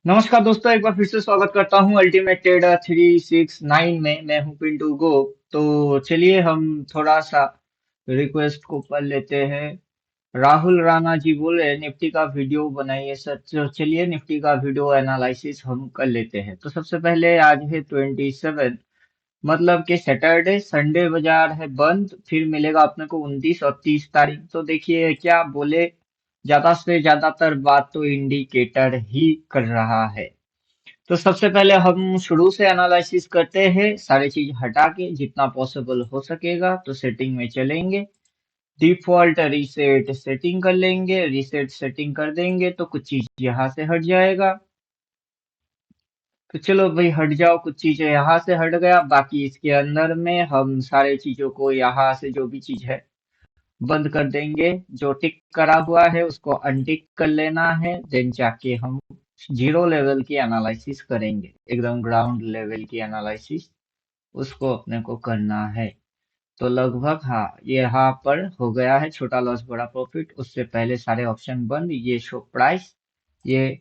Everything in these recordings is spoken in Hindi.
नमस्कार दोस्तों, एक बार फिर से स्वागत करता हूँ अल्टीमेट ट्रेडर 369 में। मैं हूँ पिंटू गो। तो चलिए हम थोड़ा सा रिक्वेस्ट को पढ़ लेते हैं। राहुल राणा जी बोल रहे हैं निफ्टी का वीडियो बनाइए सर। तो चलिए निफ्टी का वीडियो एनालिसिस हम कर लेते हैं। तो सबसे पहले आज है 27, मतलब कि सैटरडे। संडे बाजार है बंद, फिर मिलेगा अपने को 29 और 30 तारीख। तो देखिए क्या बोले, ज्यादा से ज्यादातर बात तो इंडिकेटर ही कर रहा है। तो सबसे पहले हम शुरू से एनालिसिस करते हैं, सारी चीज हटा के जितना पॉसिबल हो सकेगा। तो सेटिंग में चलेंगे, डिफॉल्ट रीसेट सेटिंग कर लेंगे। रीसेट सेटिंग कर देंगे तो कुछ चीज यहाँ से हट जाएगा। तो चलो भाई हट जाओ, कुछ चीजें यहाँ से हट गया। बाकी इसके अंदर में हम सारे चीजों को यहाँ से जो भी चीज है बंद कर देंगे। जो टिक करा हुआ है उसको अनटिक कर लेना है। देन जाके हम जीरो लेवल की एनालिसिस करेंगे, एकदम ग्राउंड लेवल की एनालिसिस उसको अपने को करना है। तो लगभग हाँ, ये यहाँ पर हो गया है छोटा लॉस बड़ा प्रॉफिट। उससे पहले सारे ऑप्शन बंद। ये शो प्राइस, ये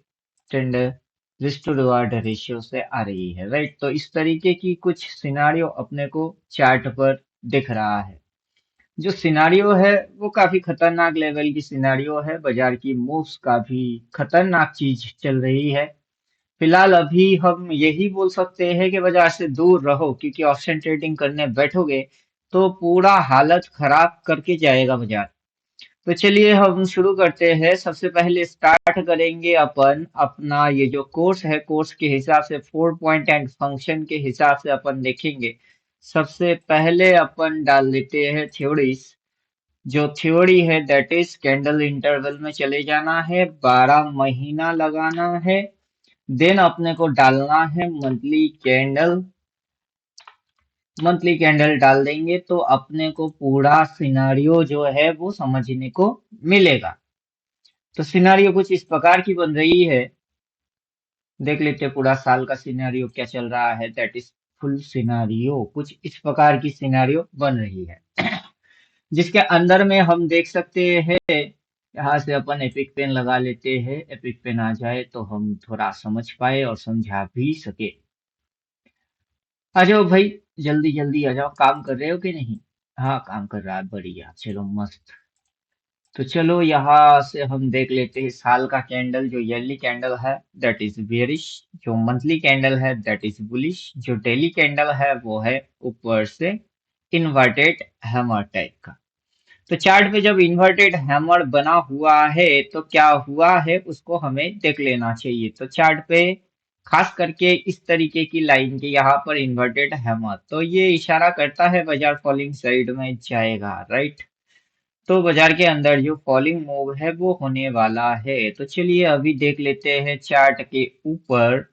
trend risk to reward ratio से आ रही है, राइट। तो इस तरीके की कुछ सिनारियो अपने को चार्ट पर दिख रहा है। जो सिनारियो है वो काफी खतरनाक लेवल की सिनारियो है। बाजार की मूव्स काफी खतरनाक चीज चल रही है। फिलहाल अभी हम यही बोल सकते हैं कि बाजार से दूर रहो, क्योंकि ऑप्शन ट्रेडिंग करने बैठोगे तो पूरा हालत खराब करके जाएगा बाजार। तो चलिए हम शुरू करते हैं। सबसे पहले स्टार्ट करेंगे अपन अपना ये जो कोर्स है, कोर्स के हिसाब से 4 पॉइंट एंड फंक्शन के हिसाब से अपन देखेंगे। सबसे पहले अपन डाल देते हैं थ्योरीज। जो थ्योरी है दैट इज कैंडल इंटरवल में चले जाना है, 12 महीना लगाना है। देन अपने को डालना है मंथली कैंडल। मंथली कैंडल डाल देंगे तो अपने को पूरा सिनारियो जो है वो समझने को मिलेगा। तो सिनारियो कुछ इस प्रकार की बन रही है। देख लेते हैं पूरा साल का सिनारियो क्या चल रहा है। दैट इज फुल सिनारियो कुछ इस प्रकार की सिनारियो बन रही है, जिसके अंदर में हम देख सकते हैं। यहाँ से अपन एपिक पेन लगा लेते हैं, एपिक पेन आ जाए तो हम थोड़ा समझ पाए और समझा भी सके। आ जाओ भाई, जल्दी जल्दी आ जाओ। काम कर रहे हो कि नहीं? हाँ काम कर रहा है, बढ़िया, चलो मस्त। तो चलो यहाँ से हम देख लेते हैं साल का कैंडल। जो ईयरली कैंडल है दैट इज बेरिश, जो मंथली कैंडल है दैट इज बुलिश, जो डेली कैंडल है वो है ऊपर से इन्वर्टेड हैमर टाइप का। तो चार्ट पे जब इन्वर्टेड हैमर बना हुआ है तो क्या हुआ है उसको हमें देख लेना चाहिए। तो चार्ट पे खास करके इस तरीके की लाइन के यहाँ पर इन्वर्टेड हैमर, तो ये इशारा करता है बाजार फॉलिंग साइड में जाएगा, राइट। तो बाजार के अंदर जो फॉलिंग मूव है वो होने वाला है। तो चलिए अभी देख लेते हैं चार्ट के ऊपर।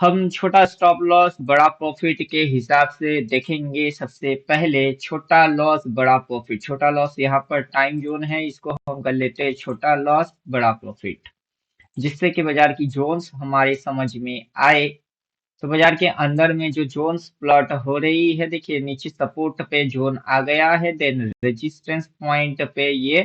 हम छोटा स्टॉप लॉस बड़ा प्रॉफिट के हिसाब से देखेंगे। सबसे पहले छोटा लॉस बड़ा प्रॉफिट, छोटा लॉस यहाँ पर टाइम जोन है, इसको हम कर लेते हैं छोटा लॉस बड़ा प्रॉफिट, जिससे कि बाजार की जोन्स हमारे समझ में आए। तो बाजार के अंदर में जो जोन्स प्लॉट हो रही है, देखिए नीचे सपोर्ट पे जोन आ गया है, देन रेजिस्टेंस पॉइंट पे ये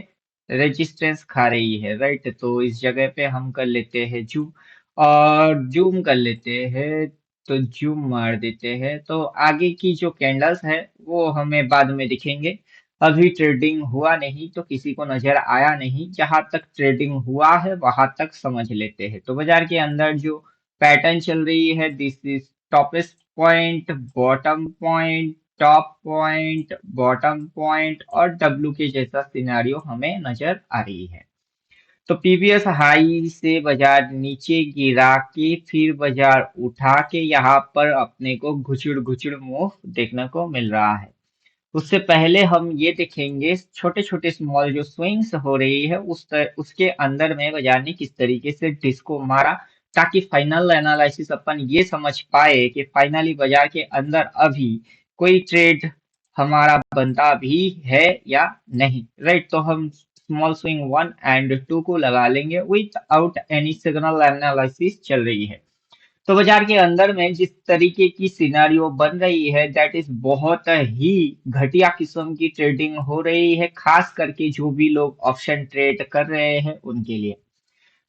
रेजिस्टेंस खा रही है, राइट। तो इस जगह पे हम कर लेते हैं जूम, और जूम कर लेते हैं। तो जूम मार देते हैं तो आगे की जो कैंडल्स है वो हमें बाद में दिखेंगे। अभी ट्रेडिंग हुआ नहीं तो किसी को नजर आया नहीं, जहां तक ट्रेडिंग हुआ है वहां तक समझ लेते हैं। तो बाजार के अंदर जो पैटर्न चल रही है, this is toppest point, bottom point, top point, bottom point और डब्ल्यू के जैसा सिनेरियो हमें नजर आ रही है। तो पीवीएस हाई से बाजार नीचे गिरा के फिर बाजार उठा के यहाँ पर अपने को घुचुड़ घुचुड़ मूव देखने को मिल रहा है। उससे पहले हम ये देखेंगे छोटे छोटे स्मॉल जो स्विंग्स हो रही है उसके अंदर में बाजार ने किस तरीके से डिस्को मारा, ताकि फाइनल एनालिसिस अपन ये समझ पाए कि फाइनली बाजार के अंदर अभी कोई ट्रेड हमारा बनता भी है या नहीं, राइट। तो हम स्मॉल स्विंग 1 एंड 2 को लगा लेंगे with out any signal analysis चल रही है। तो बाजार के अंदर में जिस तरीके की सिनारियो बन रही है दैट इज बहुत ही घटिया किस्म की ट्रेडिंग हो रही है, खास करके जो भी लोग ऑप्शन ट्रेड कर रहे हैं उनके लिए।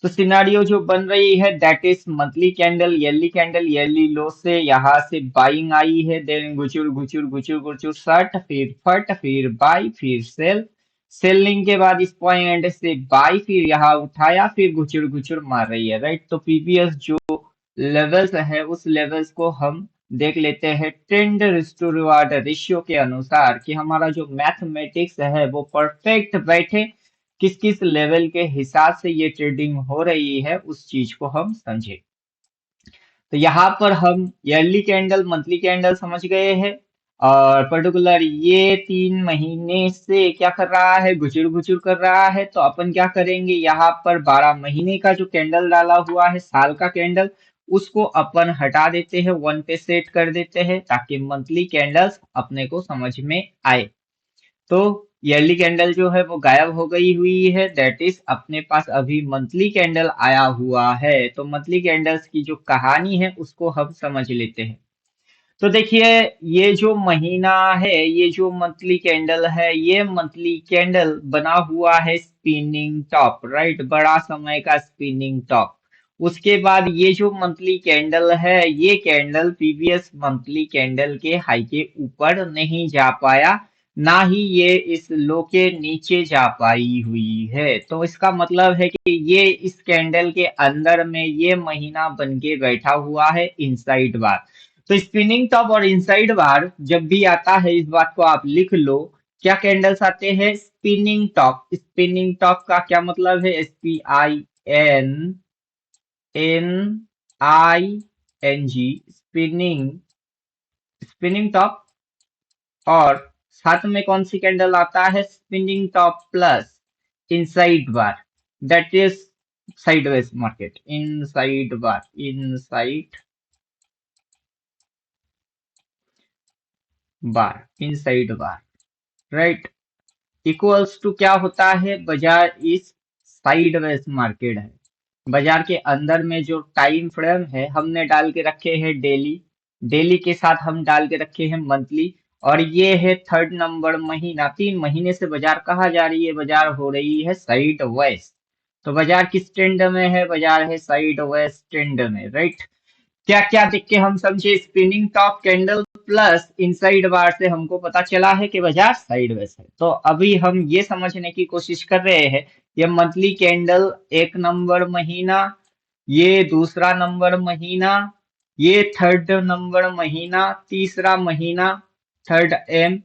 तो सिनारियो जो बन रही है that is monthly candle yearly low से यहाँ से बाइंग आई है, देन गुचुर गुचुर गुचुर गुचुर सट, फिर फट, फिर बाई, फिर सेल, सेलिंग के बाद इस पॉइंट से बाई, फिर यहाँ उठाया, फिर गुचुर गुचुर मार रही है, राइट। तो पीवीएस जो लेवल्स है उस लेवल्स को हम देख लेते हैं trend risk to reward ratio के अनुसार कि हमारा जो मैथमेटिक्स है वो परफेक्ट बैठे, किस किस लेवल के हिसाब से ये ट्रेडिंग हो रही है उस चीज को हम समझे। तो यहाँ पर हम ईयरली कैंडल मंथली कैंडल समझ गए हैं, और पर्टिकुलर ये 3 महीने से क्या कर रहा है, गुचुर गुचुर कर रहा है। तो अपन क्या करेंगे, यहाँ पर 12 महीने का जो कैंडल डाला हुआ है साल का कैंडल, उसको अपन हटा देते हैं, 1 पे सेट कर देते हैं ताकि मंथली कैंडल्स अपने को समझ में आए। तो ईयरली कैंडल जो है वो गायब हो गई हुई है, दैट इज अपने पास अभी मंथली कैंडल आया हुआ है। तो मंथली कैंडल्स की जो कहानी है उसको हम समझ लेते हैं। तो देखिए, ये जो महीना है, ये जो मंथली कैंडल है, ये मंथली कैंडल बना हुआ है स्पिनिंग टॉप, राइट, बड़ा समय का स्पिनिंग टॉप। उसके बाद ये जो मंथली कैंडल है, ये कैंडल प्रीवियस मंथली कैंडल के हाई के ऊपर नहीं जा पाया, ना ही ये इस लो के नीचे जा पाई हुई है। तो इसका मतलब है कि ये इस कैंडल के अंदर में ये महीना बन के बैठा हुआ है इनसाइड बार। तो स्पिनिंग टॉप और इनसाइड बार जब भी आता है, इस बात को आप लिख लो, क्या कैंडल्स आते हैं, स्पिनिंग टॉप। स्पिनिंग टॉप का क्या मतलब है, SPINNING, स्पिनिंग, स्पिनिंग टॉप। और साथ में कौन सी कैंडल आता है, spinning top plus inside bar, that is sideways market, inside bar, inside bar, inside bar, right. Equals to क्या होता है, बाजार इस साइडवेज मार्केट है। बाजार के अंदर में जो टाइम फ्रेम है हमने डाल के रखे हैं डेली, डेली के साथ हम डाल के रखे हैं मंथली, और ये है 3rd नंबर महीना। 3 महीने से बाजार कहाँ जा रही है, बाजार हो रही है साइड वेस्ट। तो बाजार किस ट्रेंड में है, बाजार है साइड वेस्ट ट्रेंड में, राइट। क्या क्या देख के हम समझे, spinning top candle plus inside bar से हमको पता चला है कि बाजार साइडवेज है। तो अभी हम ये समझने की कोशिश कर रहे हैं, ये मंथली कैंडल 1 नंबर महीना, ये दूसरा नंबर महीना, ये 3rd नंबर महीना, तीसरा महीना 3rd M।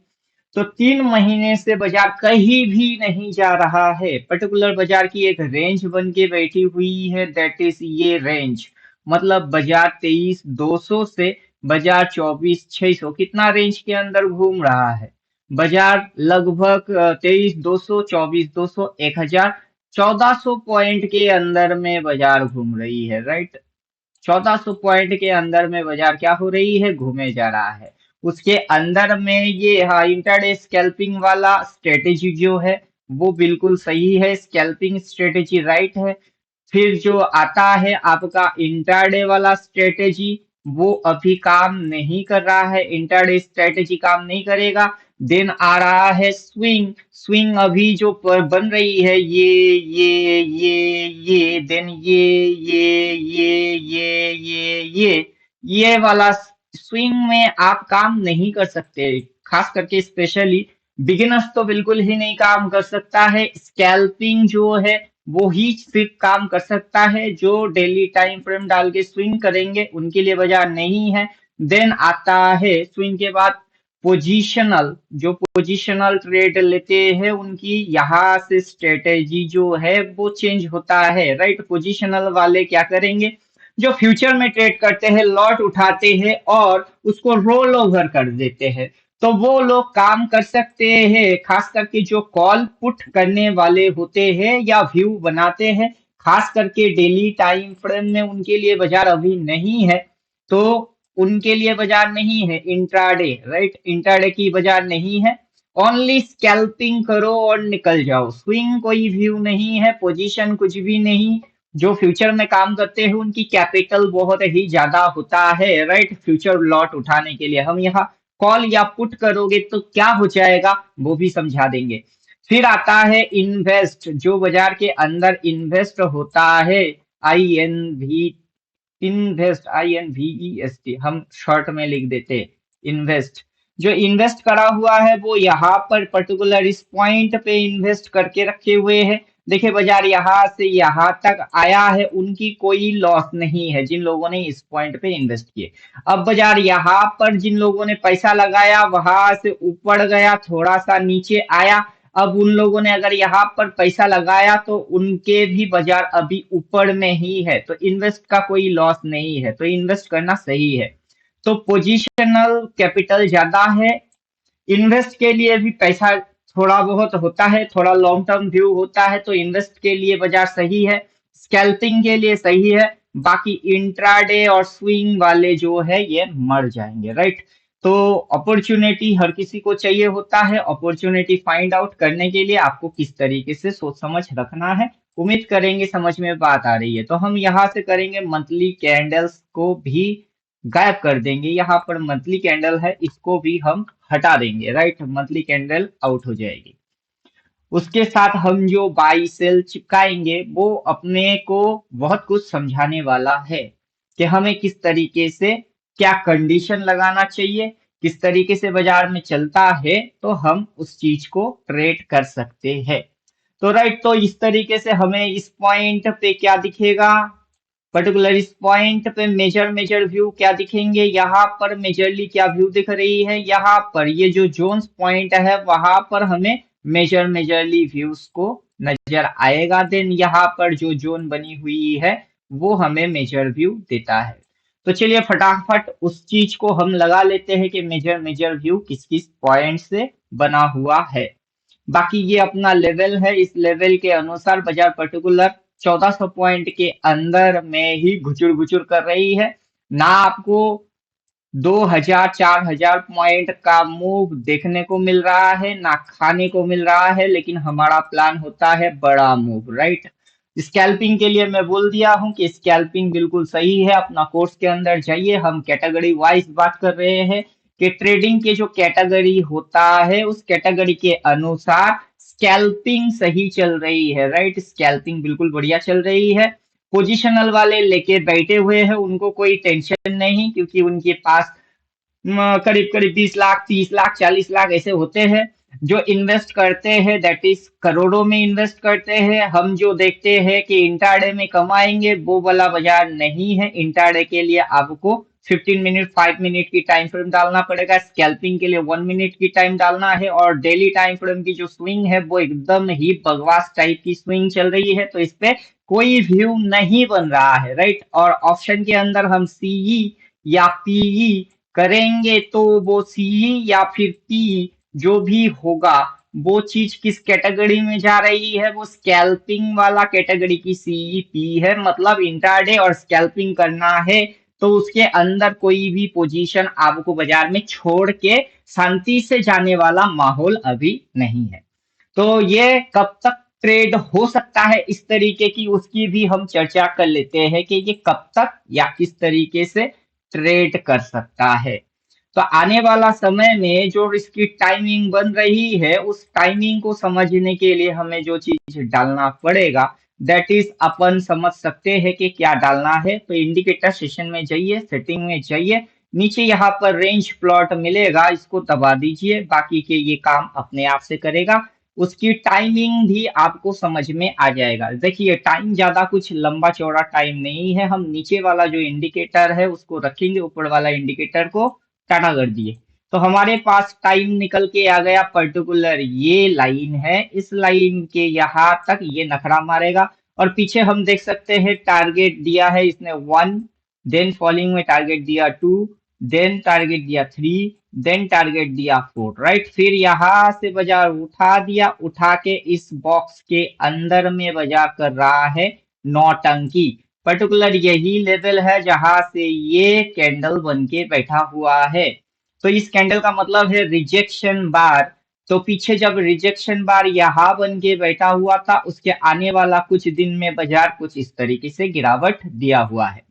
तो 3 महीने से बाजार कहीं भी नहीं जा रहा है, पर्टिकुलर बाजार की एक रेंज बन के बैठी हुई है, दैट इज ये रेंज। मतलब बाजार 23,200 से बाजार 24,600, कितना रेंज के अंदर घूम रहा है बाजार, लगभग 23,200, 24,200, 1,000, 1,400 पॉइंट के अंदर में बाजार घूम रही है, राइट। 1,400 पॉइंट के अंदर में बाजार क्या हो रही है, घूमे जा रहा है। उसके अंदर में ये, हाँ, इंटरडे स्कैल्पिंग वाला स्ट्रेटेजी जो है वो बिल्कुल सही है, स्कैल्पिंग स्ट्रेटेजी राइट है। फिर जो आता है आपका इंटरडे वाला स्ट्रेटेजी, वो अभी काम नहीं कर रहा है, इंटरडे स्ट्रेटेजी काम नहीं करेगा। देन आ रहा है स्विंग, स्विंग अभी जो बन रही है, ये देन ये वाला स्विंग में आप काम नहीं कर सकते, खास करके स्पेशली बिगिनर्स तो बिल्कुल ही नहीं काम कर सकता है। स्कैल्पिंग जो है वो ही सिर्फ काम कर सकता है, जो डेली टाइम फ्रेम डाल के स्विंग करेंगे उनके लिए बाजार नहीं है। देन आता है स्विंग के बाद पोजिशनल, जो पोजिशनल ट्रेड लेते हैं उनकी यहाँ से स्ट्रेटेजी जो है वो चेंज होता है, राइट। पोजिशनल वाले क्या करेंगे, जो फ्यूचर में ट्रेड करते हैं, लॉट उठाते हैं और उसको रोल ओवर कर देते हैं। तो वो लोग काम कर सकते हैं, खास करके जो कॉल पुट करने वाले होते हैं या व्यू बनाते हैं, खास करके डेली टाइम फ्रेम में उनके लिए बाजार अभी नहीं है। तो उनके लिए बाजार नहीं है इंट्राडे, राइट, इंट्राडे की बाजार नहीं है। ओनली स्कैल्पिंग करो और निकल जाओ, स्विंग कोई व्यू नहीं है, पोजीशन कुछ भी नहीं। जो फ्यूचर में काम करते हैं उनकी कैपिटल बहुत ही ज्यादा होता है, राइट, फ्यूचर लॉट उठाने के लिए। हम यहाँ कॉल या पुट करोगे तो क्या हो जाएगा वो भी समझा देंगे। फिर आता है इन्वेस्ट, जो बाजार के अंदर इन्वेस्ट होता है, INV, इन्वेस्ट, INVEST, हम शॉर्ट में लिख देते हैं इन्वेस्ट। जो इन्वेस्ट करा हुआ है वो यहाँ पर पर्टिकुलर इस पॉइंट पे इन्वेस्ट करके रखे हुए है। देखिए बाजार यहाँ से यहाँ तक आया है, उनकी कोई लॉस नहीं है जिन लोगों ने इस पॉइंट पे इन्वेस्ट किए। अब बाजार यहाँ पर जिन लोगों ने पैसा लगाया वहां से ऊपर गया, थोड़ा सा नीचे आया, अब उन लोगों ने अगर यहाँ पर पैसा लगाया तो उनके भी बाजार अभी ऊपर में ही है, तो इन्वेस्ट का कोई लॉस नहीं है, तो इन्वेस्ट करना सही है। तो पोजिशनल कैपिटल ज्यादा है, इन्वेस्ट के लिए भी पैसा थोड़ा बहुत होता है, थोड़ा लॉन्ग टर्म व्यू होता है, तो इन्वेस्ट के लिए बाजार सही है, स्कैल्पिंग के लिए सही है। बाकी इंट्राडे और स्विंग वाले जो है ये मर जाएंगे, राइट। तो अपॉर्चुनिटी हर किसी को चाहिए होता है, अपॉर्चुनिटी फाइंड आउट करने के लिए आपको किस तरीके से सोच समझ रखना है, उम्मीद करेंगे समझ में बात आ रही है। तो हम यहाँ से करेंगे मंथली कैंडल्स को भी गायब कर देंगे, यहाँ पर मंथली कैंडल है इसको भी हम हटा देंगे, राइट, मंथली कैंडल आउट हो जाएगी। उसके साथ हम जो बाई सेल चिपकाएंगे वो अपने को बहुत कुछ समझाने वाला है कि हमें किस तरीके से क्या कंडीशन लगाना चाहिए, किस तरीके से बाजार में चलता है तो हम उस चीज को ट्रेड कर सकते हैं। तो राइट, तो इस तरीके से हमें इस पॉइंट पे क्या दिखेगा, पर्टिकुलर इस पॉइंट पे मेजर मेजर व्यू क्या दिखेंगे, यहाँ पर मेजरली क्या व्यू दिख रही है, यहाँ पर ये जो जोन्स पॉइंट है वहां पर हमें मेजर मेजरली व्यूज को नजर आएगा। देन यहाँ पर जो जोन बनी हुई है वो हमें मेजर व्यू देता है। तो चलिए फटाफट उस चीज को हम लगा लेते हैं कि मेजर मेजर व्यू किस किस पॉइंट से बना हुआ है। बाकी ये अपना लेवल है, इस लेवल के अनुसार बाजार पर्टिकुलर 1400 पॉइंट के अंदर में ही घुचुर घुचुर कर रही है। ना आपको 2000 4000 पॉइंट का मूव देखने को मिल रहा है, ना खाने को मिल रहा है, लेकिन हमारा प्लान होता है बड़ा मूव, राइट। स्कैल्पिंग के लिए मैं बोल दिया हूं कि स्कैल्पिंग बिल्कुल सही है, अपना कोर्स के अंदर जाइए, हम कैटेगरी वाइज बात कर रहे हैं कि ट्रेडिंग के जो कैटेगरी होता है उस कैटेगरी के अनुसार स्कैल्पिंग सही चल रही है, राइट, स्कैल्पिंग बिल्कुल बढ़िया चल रही है। पोजिशनल वाले लेके बैठे हुए हैं उनको कोई टेंशन नहीं, क्योंकि उनके पास करीब करीब 20 लाख 30 लाख 40 लाख ऐसे होते हैं। जो इन्वेस्ट करते हैं दैट इज करोड़ों में इन्वेस्ट करते हैं। हम जो देखते हैं कि इंट्राडे में कमाएंगे वो वाला बाजार नहीं है, इंट्राडे के लिए आपको 15 मिनट 5 मिनट की टाइम फ्रेम डालना पड़ेगा, स्कैल्पिंग के लिए 1 मिनट की टाइम डालना है, और डेली टाइम फ्रेम की जो स्विंग है वो एकदम ही बकवास टाइप की स्विंग चल रही है, तो इस पे कोई व्यू नहीं बन रहा है, राइट। और ऑप्शन के अंदर हम सीई या पीई करेंगे तो वो सी या फिर पी जो भी होगा वो चीज किस कैटेगरी में जा रही है, वो स्कैल्पिंग वाला कैटेगरी की सीईपी है। मतलब इंट्राडे और स्कैल्पिंग करना है तो उसके अंदर कोई भी पोजीशन आपको बाजार में छोड़ के शांति से जाने वाला माहौल अभी नहीं है। तो ये कब तक ट्रेड हो सकता है इस तरीके की, उसकी भी हम चर्चा कर लेते हैं कि ये कब तक या किस तरीके से ट्रेड कर सकता है। तो आने वाला समय में जो इसकी टाइमिंग बन रही है उस टाइमिंग को समझने के लिए हमें जो चीज डालना पड़ेगा दैट इज अपन समझ सकते हैं कि क्या डालना है। तो इंडिकेटर सेशन में जाइए, सेटिंग में जाइए, नीचे यहाँ पर रेंज प्लॉट मिलेगा, इसको दबा दीजिए, बाकी के ये काम अपने आप से करेगा। उसकी टाइमिंग भी आपको समझ में आ जाएगा। देखिए टाइम ज्यादा कुछ लंबा चौड़ा टाइम नहीं है, हम नीचे वाला जो इंडिकेटर है उसको रखेंगे, ऊपर वाला इंडिकेटर को टाटा कर दिए तो हमारे पास टाइम निकल के आ गया। पर्टिकुलर ये लाइन है, इस लाइन के यहाँ तक ये नखरा मारेगा, और पीछे हम देख सकते हैं टारगेट दिया है इसने 1, देन फॉलोइंग में टारगेट दिया 2, देन टारगेट दिया 3, देन टारगेट दिया 4, राइट। फिर यहाँ से बाजार उठा दिया, उठा के इस बॉक्स के अंदर में बाजार कर रहा है नौटंकी। पर्टिकुलर यही लेवल है जहां से ये कैंडल बन के बैठा हुआ है। तो इस कैंडल का मतलब है रिजेक्शन बार। तो पीछे जब रिजेक्शन बार यहाँ बन के बैठा हुआ था उसके आने वाला कुछ दिन में बाजार कुछ इस तरीके से गिरावट दिया हुआ है।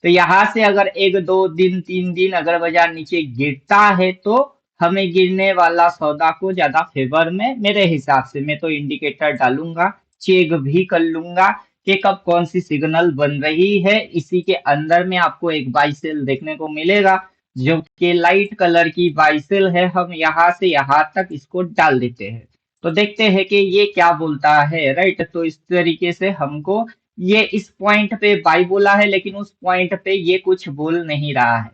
तो यहाँ से अगर 1 2 दिन 3 दिन अगर बाजार नीचे गिरता है तो हमें गिरने वाला सौदा को ज्यादा फेवर में, मेरे हिसाब से मैं तो इंडिकेटर डालूंगा, चेक भी कर लूंगा कि कब कौन सी सिग्नल बन रही है। इसी के अंदर में आपको एक बाई सेल देखने को मिलेगा जो कि लाइट कलर की बाई सेल है। हम यहाँ से यहाँ तक इसको डाल देते हैं तो देखते हैं कि ये क्या बोलता है, राइट। तो इस तरीके से हमको ये इस पॉइंट पे बाई बोला है लेकिन उस पॉइंट पे ये कुछ बोल नहीं रहा है।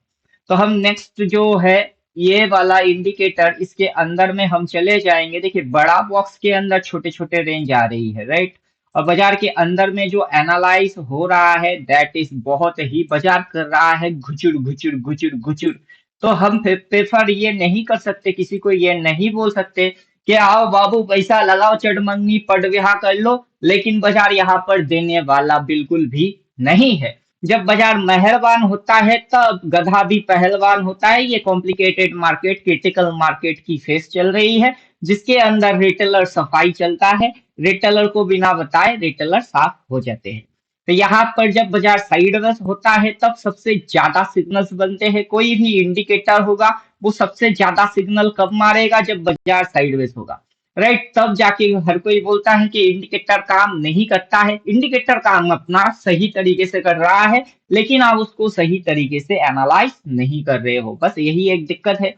तो हम नेक्स्ट जो है ये वाला इंडिकेटर, इसके अंदर में हम चले जाएंगे। देखिए बड़ा बॉक्स के अंदर छोटे छोटे रेंज आ रही है, राइट। और बाजार के अंदर में जो एनालाइज हो रहा है दैट इज बहुत ही, बाजार कर रहा है घुचुर घुचुर घुचुर घुचुर। तो हम प्रेफर ये नहीं कर सकते, किसी को ये नहीं बोल सकते कि आओ बाबू पैसा लगाओ चटमंगनी पट विहा कर लो, लेकिन बाजार यहाँ पर देने वाला बिल्कुल भी नहीं है। जब बाजार मेहरबान होता है तब गधा भी पहलवान होता है। ये कॉम्प्लिकेटेड मार्केट, क्रिटिकल मार्केट की फेस चल रही है जिसके अंदर रिटेलर सफाई चलता है। रिटेलर को बिना बताए रिटेलर साफ हो जाते हैं। तो यहाँ पर जब बाजार साइडवेज होता है तब सबसे ज्यादा सिग्नल्स बनते हैं। कोई भी इंडिकेटर होगा वो सबसे ज्यादा सिग्नल कब मारेगा, जब बाजार साइडवेज होगा, राइट। तब जाके हर कोई बोलता है कि इंडिकेटर काम नहीं करता है। इंडिकेटर काम अपना सही तरीके से कर रहा है लेकिन आप उसको सही तरीके से एनालाइज नहीं कर रहे हो, बस यही एक दिक्कत है।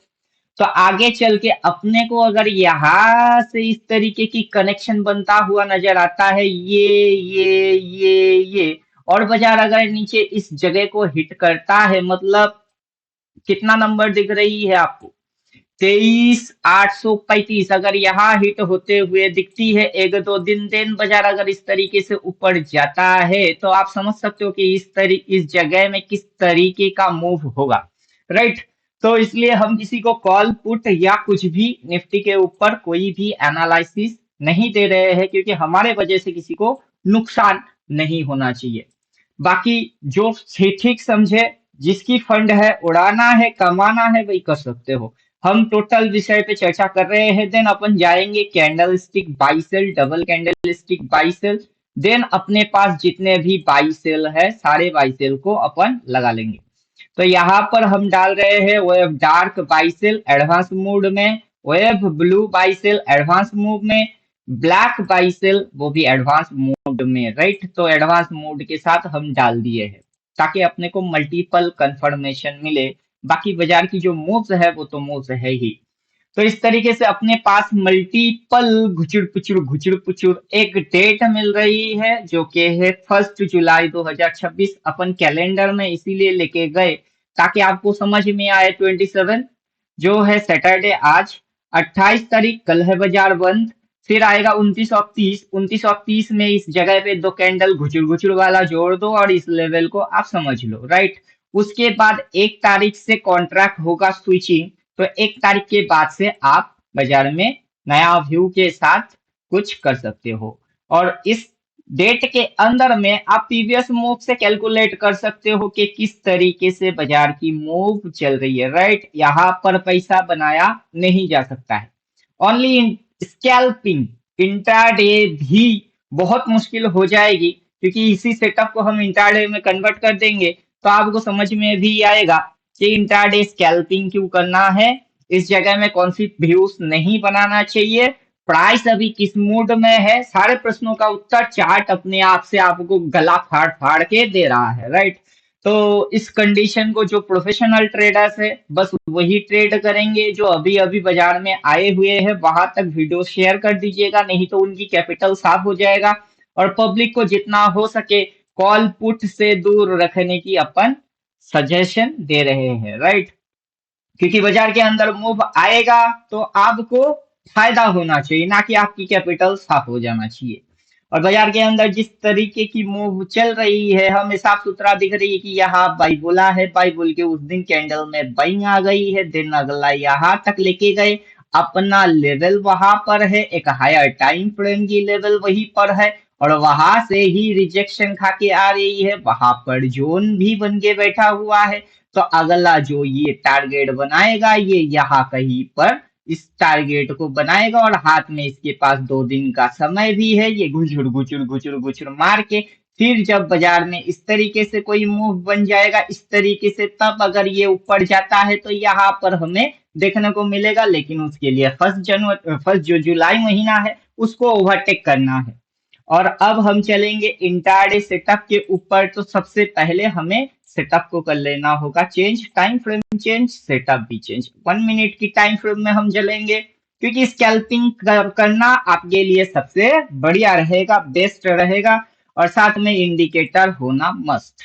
तो आगे चल के अपने को अगर यहाँ से इस तरीके की कनेक्शन बनता हुआ नजर आता है, ये और बाजार अगर नीचे इस जगह को हिट करता है, मतलब कितना नंबर दिख रही है आपको, 23,835, अगर यहाँ हिट होते हुए दिखती है एक दो दिन, दिन बाजार अगर इस तरीके से ऊपर जाता है तो आप समझ सकते हो कि इस जगह में किस तरीके का मूव होगा, राइट। तो इसलिए हम किसी को कॉल पुट या कुछ भी निफ्टी के ऊपर कोई भी एनालिसिस नहीं दे रहे हैं क्योंकि हमारे वजह से किसी को नुकसान नहीं होना चाहिए। बाकी जो ठीक समझे, जिसकी फंड है उड़ाना है कमाना है वही कर सकते हो। हम टोटल विषय पे चर्चा कर रहे हैं, देन अपन जाएंगे candlestick buy sell, double candlestick buy sell, then अपने पास जितने भी बाई सेल है सारे बाई सेल को अपन लगा लेंगे। तो यहाँ पर हम डाल रहे हैं wave dark buy sell advance mode में, wave blue buy sell advance mode में, ब्लैक बाई सेल वो भी एडवांस मोड में, राइट। तो एडवांस मोड के साथ हम डाल दिए हैं ताकि अपने को मल्टीपल कंफर्मेशन मिले। बाकी बाजार की जो मूव्स है वो तो मूव्स है ही। तो इस तरीके से अपने पास मल्टीपल घुचुड़ पुचुड़ एक डेट मिल रही है जो कि है 1 जुलाई 2026। अपन कैलेंडर में इसीलिए लेके गए ताकि आपको समझ में आए। 27 जो है सैटरडे, आज 28 तारीख कल है बाजार बंद। फिर आएगा 29 और 30, 29 और 30 में इस जगह पे दो कैंडल घुचुड़ घुचुड़ वाला जोड़ दो और इस लेवल को आप समझ लो, राइट। उसके बाद 1 तारीख से कॉन्ट्रैक्ट होगा स्विचिंग, तो 1 तारीख के बाद से आप बाजार में नया व्यू के साथ कुछ कर सकते हो। और इस डेट के अंदर में आप प्रीवियस मूव से कैलकुलेट कर सकते हो कि किस तरीके से बाजार की मूव चल रही है, राइट। यहाँ पर पैसा बनाया नहीं जा सकता है, ओनली स्कैल्पिंग। इंट्राडे भी बहुत मुश्किल हो जाएगी क्योंकि इसी सेटअप को हम इंट्राडे में कन्वर्ट कर देंगे तो आपको समझ में भी आएगा कि इंट्राडे स्कैल्पिंग क्यों करना है, इस जगह में कौन सी व्यूज नहीं बनाना चाहिए, प्राइस अभी किस मूड में है। सारे प्रश्नों का उत्तर चार्ट अपने आप से आपको गला फाड़ फाड़ के दे रहा है, राइट। तो इस कंडीशन को जो प्रोफेशनल ट्रेडर्स है बस वही ट्रेड करेंगे। जो अभी अभी बाजार में आए हुए हैं वहां तक वीडियो शेयर कर दीजिएगा, नहीं तो उनकी कैपिटल साफ हो जाएगा। और पब्लिक को जितना हो सके कॉल पुट से दूर रखने की अपन सजेशन दे रहे हैं, राइट। क्योंकि बाजार के अंदर मूव आएगा तो आपको फायदा होना चाहिए, ना कि आपकी कैपिटल साफ हो जाना चाहिए। और बाजार के अंदर जिस तरीके की मूव चल रही है हमें साफ सुथरा दिख रही है कि यहाँ बाई बोला है, बाई बोल के उस दिन कैंडल में बाइंग आ गई है, दिन अगला यहाँ तक लेके गए, अपना लेवल वहां पर है, एक हायर टाइम फ्रेम की लेवल वहीं पर है और वहां से ही रिजेक्शन खा के आ रही है। वहां पर जोन भी बन के बैठा हुआ है। तो अगला जो ये टारगेट बनाएगा ये यहाँ कहीं पर इस टारगेट को बनाएगा और हाथ में इसके पास 2 दिन का समय भी है। ये घुचुड़ घुचुड़ घुचुड़ घुचुड़ मार के फिर जब बाजार में इस तरीके से कोई मूव बन जाएगा इस तरीके से, तब अगर ये ऊपर जाता है तो यहाँ पर हमें देखने को मिलेगा। लेकिन उसके लिए फर्स्ट जो जुलाई महीना है उसको ओवरटेक करना है। और अब हम चलेंगे इंट्राडे सेटअप के ऊपर। तो सबसे पहले हमें सेटअप को कर लेना होगा change, time frame change, setup भी चेंज। 1 मिनट की टाइम फ्रेम में हम चलेंगे, क्योंकि स्कैल्पिंग करना आपके लिए सबसे बढ़िया रहेगा, बेस्ट रहेगा। और साथ में इंडिकेटर होना मस्ट।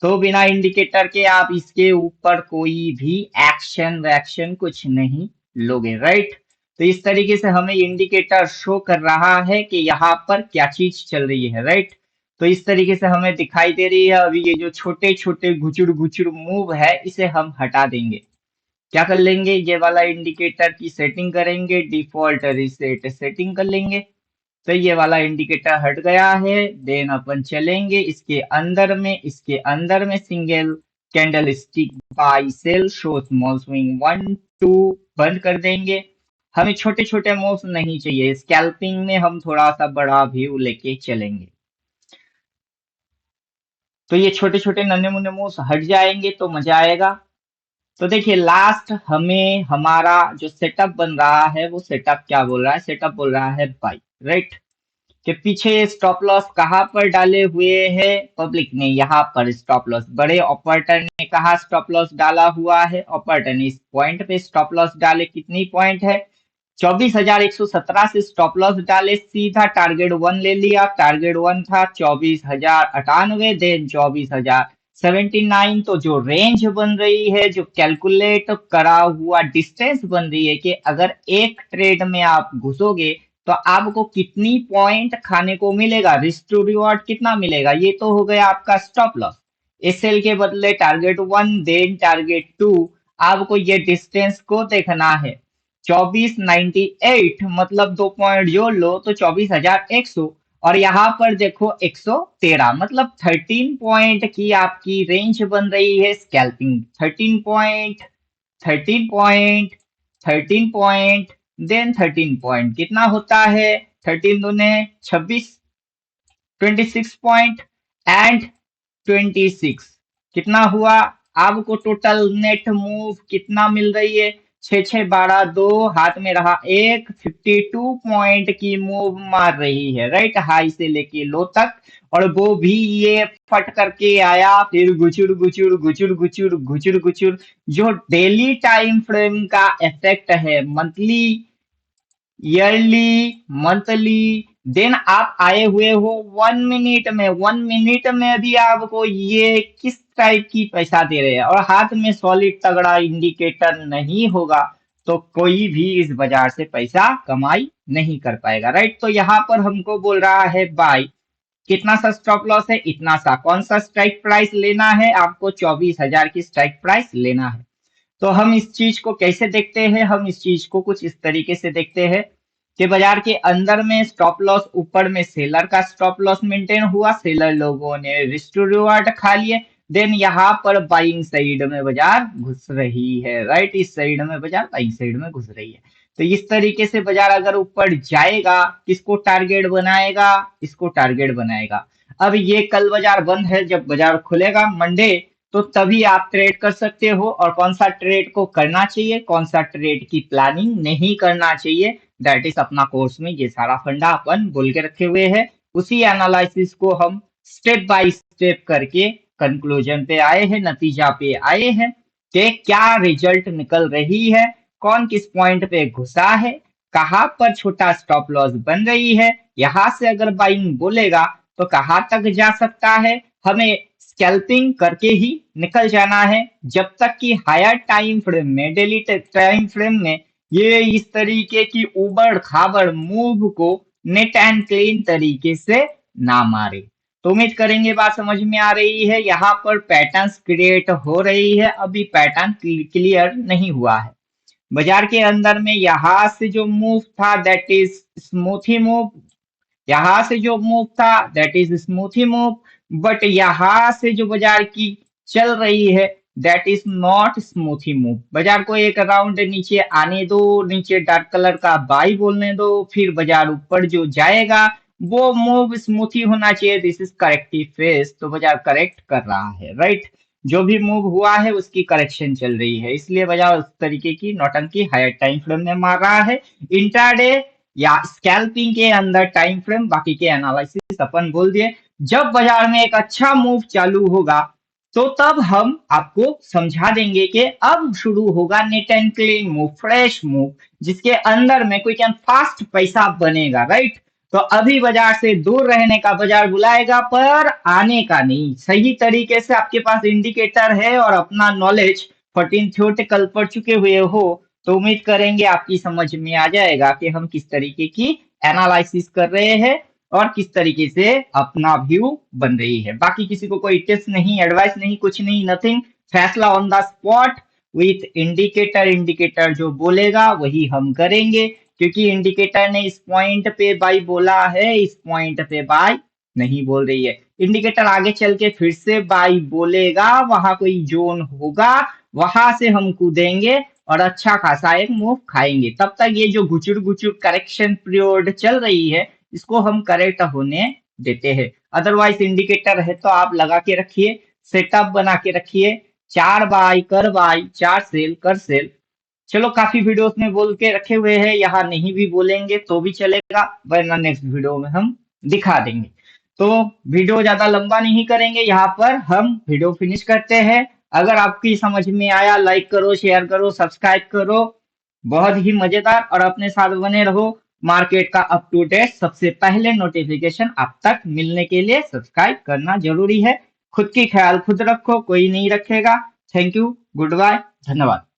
तो बिना इंडिकेटर के आप इसके ऊपर कोई भी एक्शन वैक्शन कुछ नहीं लोगे, राइट। तो इस तरीके से हमें इंडिकेटर शो कर रहा है कि यहाँ पर क्या चीज चल रही है, राइट। तो इस तरीके से हमें दिखाई दे रही है। अभी ये जो छोटे छोटे गुचुर गुचुर मूव है इसे हम हटा देंगे। क्या कर लेंगे, ये वाला इंडिकेटर की सेटिंग करेंगे, डिफॉल्ट रिसेट सेटिंग कर लेंगे। तो ये वाला इंडिकेटर हट गया है। देन अपन चलेंगे इसके अंदर में single candlestick buy sell show small swing 1 2 बंद कर देंगे। हमें छोटे छोटे मूव्स नहीं चाहिए, स्कैल्पिंग में हम थोड़ा सा बड़ा व्यू लेके चलेंगे। तो ये छोटे छोटे नन्हे मुन्ने मूव्स हट जाएंगे तो मजा आएगा। तो देखिए लास्ट हमें हमारा जो सेटअप बन रहा है वो सेटअप क्या बोल रहा है, सेटअप बोल रहा है बाई, राइट। के पीछे स्टॉप लॉस कहाँ पर डाले हुए हैं, पब्लिक ने यहाँ पर स्टॉप लॉस, बड़े ऑपरेटर ने कहा स्टॉप लॉस डाला हुआ है। ऑपरेटर ने इस पॉइंट पे स्टॉप लॉस डाले, कितनी पॉइंट है 24,117 से स्टॉप लॉस डाले, सीधा टारगेट वन ले लिया। टारगेट वन था 24,098, देन 24,079। तो जो रेंज बन रही है, जो कैलकुलेट करा हुआ डिस्टेंस बन रही है कि अगर एक ट्रेड में आप घुसोगे तो आपको कितनी पॉइंट खाने को मिलेगा, रिस्क टू रिवॉर्ड कितना मिलेगा, ये तो हो गया आपका स्टॉप लॉस। एसएल के बदले target one then target two, आपको ये डिस्टेंस को देखना है। 2498 मतलब 2 पॉइंट जोड़ लो तो 24,100। और यहाँ पर देखो 113 मतलब 13 पॉइंट की आपकी रेंज बन रही है scalping. 13 point, 13 point, 13 point, then 13 point कितना होता है, 13 दूने 26, 26 पॉइंट एंड 26 कितना हुआ। आपको टोटल नेट मूव कितना मिल रही है, 6 6 12 2, हाथ में रहा एक, 52 पॉइंट की मूव मार रही है, राइट, हाई से लेके लो तक। और वो भी ये फट करके आया, फिर गुचुर गुचुर गुचुर गुचुर गुचुर गुचुर। जो डेली टाइम फ्रेम का इफेक्ट है, मंथली, ईयरली, मंथली, देन आप आए हुए हो 1 मिनट में। 1 मिनट में भी आपको ये किस टाइप की पैसा दे रहे हैं, और हाथ में सॉलिड तगड़ा इंडिकेटर नहीं होगा तो कोई भी इस बाजार से पैसा कमाई नहीं कर पाएगा, राइट। तो यहाँ पर हमको बोल रहा है बाई, कितना सा स्टॉप लॉस है, इतना सा। कौन सा स्ट्राइक प्राइस लेना है, आपको 24,000 की स्ट्राइक प्राइस लेना है। तो हम इस चीज को कैसे देखते हैं, हम इस चीज को कुछ इस तरीके से देखते हैं कि बाजार के अंदर में स्टॉप लॉस ऊपर में सेलर का स्टॉप लॉस मेंटेन हुआ, सेलर लोगों ने रिस्क टू रिवॉर्ड खा लिए। देन यहाँ पर बाइंग साइड में बाजार घुस रही है, राइट, इस साइड में बाजार बाइंग साइड में घुस रही है। तो इस तरीके से बाजार अगर ऊपर जाएगा किसको टारगेट बनाएगा, इसको टारगेट बनाएगा। अब ये कल बाजार बंद है, जब बाजार खुलेगा मंडे तो तभी आप ट्रेड कर सकते हो। और कौन सा ट्रेड को करना चाहिए, कौन सा ट्रेड की प्लानिंग नहीं करना चाहिए, दैट इज अपना कोर्स में ये सारा फंडा अपन बोल के रखे हुए हैं। उसी एनालिसिस को हम स्टेप बाय स्टेप करके कंक्लूजन पे आए हैं, नतीजा पे आए हैं कि क्या रिजल्ट निकल रही है, कौन किस पॉइंट पे घुसा है, कहाँ पर छोटा स्टॉप लॉस बन रही है, यहाँ से अगर बाइंग बोलेगा तो कहाँ तक जा सकता है। हमें स्कैल्पिंग करके ही निकल जाना है, जब तक कि हायर टाइम फ्रेम में, डेली टाइम फ्रेम में ये इस तरीके की उबड़ खाबड़ मूव को नेट एंड क्लीन तरीके से ना मारे। तो उम्मीद करेंगे बात समझ में आ रही है। यहाँ पर पैटर्न्स क्रिएट हो रही है, अभी पैटर्न क्लियर नहीं हुआ है। बाजार के अंदर में यहाँ से जो मूव था दैट इज स्मूथी मूव, यहाँ से जो मूव था that is smoothie move, but यहाँ से जो बाजार की चल रही है that is not smoothie move. बाजार को एक राउंड नीचे आने दो, नीचे डार्क कलर का बाई बोलने दो, फिर बाजार ऊपर जो जाएगा वो मूव स्मूथ ही होना चाहिए, दिस इज करेक्टिव फेज, तो बाजार करेक्ट कर रहा है, राइट। जो भी मूव हुआ है उसकी करेक्शन चल रही है, इसलिए बाजार उस तरीके की नौटंकी हायर टाइम फ्रेम में मार रहा है। इंट्राडे या स्कैल्पिंग के अंदर टाइम फ्रेम, बाकी के एनालिसिस अपन बोल दिए। जब बाजार में एक अच्छा मूव चालू होगा तो तब हम आपको समझा देंगे कि अब शुरू होगा net and clean move, fresh move, जिसके अंदर में क्विक एंड फास्ट पैसा बनेगा, राइट। तो अभी बाजार से दूर रहने का बाजार बुलाएगा, पर आने का नहीं। सही तरीके से आपके पास इंडिकेटर है और अपना नॉलेज 14 थ्योरेटिकल पढ़ चुके हुए हो, तो उम्मीद करेंगे आपकी समझ में आ जाएगा कि हम किस तरीके की एनालिसिस कर रहे हैं और किस तरीके से अपना व्यू बन रही है। बाकी किसी को कोई टिप्स नहीं, एडवाइस नहीं, कुछ नहीं, नथिंग, फैसला on the spot with indicator. Indicator जो बोलेगा वही हम करेंगे, क्योंकि इंडिकेटर ने इस पॉइंट पे बाई बोला है, इस पॉइंट पे बाई नहीं बोल रही है। इंडिकेटर आगे चल के फिर से बाई बोलेगा, वहां कोई जोन होगा, वहां से हम कूदेंगे और अच्छा खासा एक मूव खाएंगे। तब तक ये जो गुचुर गुचुर करेक्शन पीरियड चल रही है, इसको हम करेक्ट होने देते हैं। अदरवाइज इंडिकेटर है तो आप लगा के रखिए, सेटअप बना के रखिए, 4 बाई कर बाई, 4 सेल कर सेल। चलो काफी वीडियोस में बोल के रखे हुए हैं, यहाँ नहीं भी बोलेंगे तो भी चलेगा, वरना नेक्स्ट वीडियो में हम दिखा देंगे। तो वीडियो ज्यादा लंबा नहीं करेंगे, यहाँ पर हम वीडियो फिनिश करते हैं। अगर आपकी समझ में आया, लाइक करो, शेयर करो, सब्सक्राइब करो, बहुत ही मजेदार, और अपने साथ बने रहो। मार्केट का अप टू डेट सबसे पहले नोटिफिकेशन आप तक मिलने के लिए सब्सक्राइब करना जरूरी है। खुद की ख्याल खुद रखो, कोई नहीं रखेगा। थैंक यू, गुड बाय, धन्यवाद।